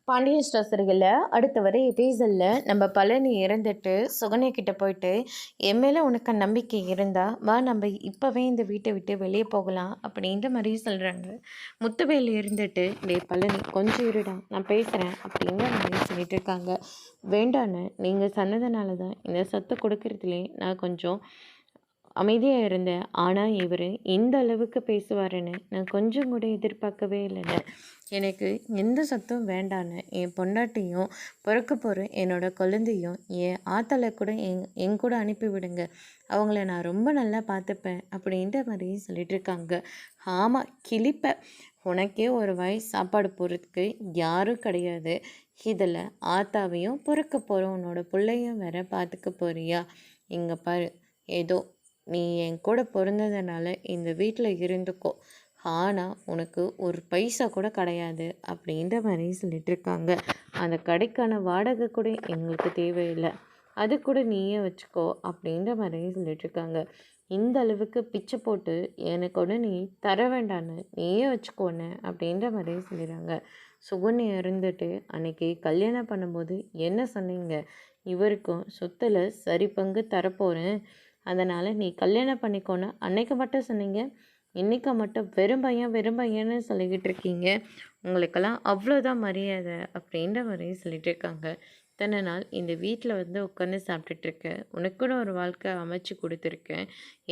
Pandian store சரிகளில் அடுத்த வர எபிசோடில் நம்ம பழனி இறந்துட்டு சுகன்யா கிட்ட போயிட்டு என் மேலே உனக்கு நம்பிக்கை இருந்தால் வா நம்ம இப்போவே இந்த வீட்டை விட்டு வெளியே போகலாம் அப்படின்ற மாதிரி சொல்கிறாங்க. முத்துவேல் இருந்துட்டு டே பழனி கொஞ்சம் இருடா நான் பேசுகிறேன் அப்படின்ற மாதிரி சொல்லிட்டு இருக்காங்க. வேண்டான்னு நீங்கள் சொன்னதுனால தான் இந்த சொத்தை கொடுக்கறதுலே நான் கொஞ்சம் அமைதியாக இருந்தேன். ஆனால் இவர் இந்த அளவுக்கு பேசுவாருன்னு நான் கொஞ்சம் கூட எதிர்பார்க்கவே இல்லைங்க. எனக்கு எந்த சத்தம் வேண்டான்னு என் பொண்டாட்டியும் பிறக்க போகிற என்னோடய குழந்தையும் என் ஆத்தலை கூட என் கூட அனுப்பிவிடுங்க, அவங்கள நான் ரொம்ப நல்லா பார்த்துப்பேன் அப்படின்ற மாதிரி சொல்லிட்டு இருக்காங்க. ஆமாம் கிளிப்ப, உனக்கே ஒரு வாய் சாப்பாடு போகிறதுக்கு யாரும் கிடையாது, இதில் ஆத்தாவையும் பிறக்க போகிற உன்னோட பிள்ளையும் வேற பார்த்துக்க போறியா? இங்கே பாரு, ஏதோ நீ என் கூட பிறந்ததுனால இந்த வீட்டில் இருந்துக்கோ, ஆனால் உனக்கு ஒரு பைசா கூட கிடையாது அப்படின்ற மாதிரி சொல்லிட்டு இருக்காங்க. அந்த கடைக்கான வாடகை கூட எங்களுக்கு தேவையில்லை, அது கூட நீயே வச்சுக்கோ அப்படின்ற மாதிரி சொல்லிட்டு இருக்காங்க. இந்த அளவுக்கு பிச்சை போட்டு எனக்கு ஒன்று நீ தர வேண்டான்னு நீயே வச்சுக்கோன்னு அப்படின்ற மாதிரி சொல்லிடுறாங்க. சுகன்யா இருந்துட்டு அன்னைக்கு கல்யாணம் பண்ணும்போது என்ன சொன்னீங்க, இவருக்கும் சொத்தில் சரி பங்கு தரப்போகிறேன், அதனால் நீ கல்யாணம் பண்ணிக்கோன்னு அன்னைக்கு மட்டும் சொன்னீங்க, இன்றைக்கி மட்டும் வெறும் பையன்னு சொல்லிக்கிட்டு இருக்கீங்க, உங்களுக்கெல்லாம் அவ்வளோதான் மரியாதை அப்படின்ற மாதிரி சொல்லிட்டு இருக்காங்க. இத்தனை நாள் இந்த வீட்டில் வந்து உட்காந்து சாப்பிட்டுட்ருக்கேன், உனக்குன்னு ஒரு வாழ்க்கை அமைச்சு கொடுத்துருக்கேன்,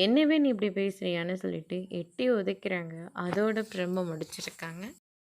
என்னவே நீ இப்படி பேசுகிறியான்னு சொல்லிட்டு எட்டி உதைக்கிறாங்க. அதோட பிரம்ம முடிச்சிருக்காங்க.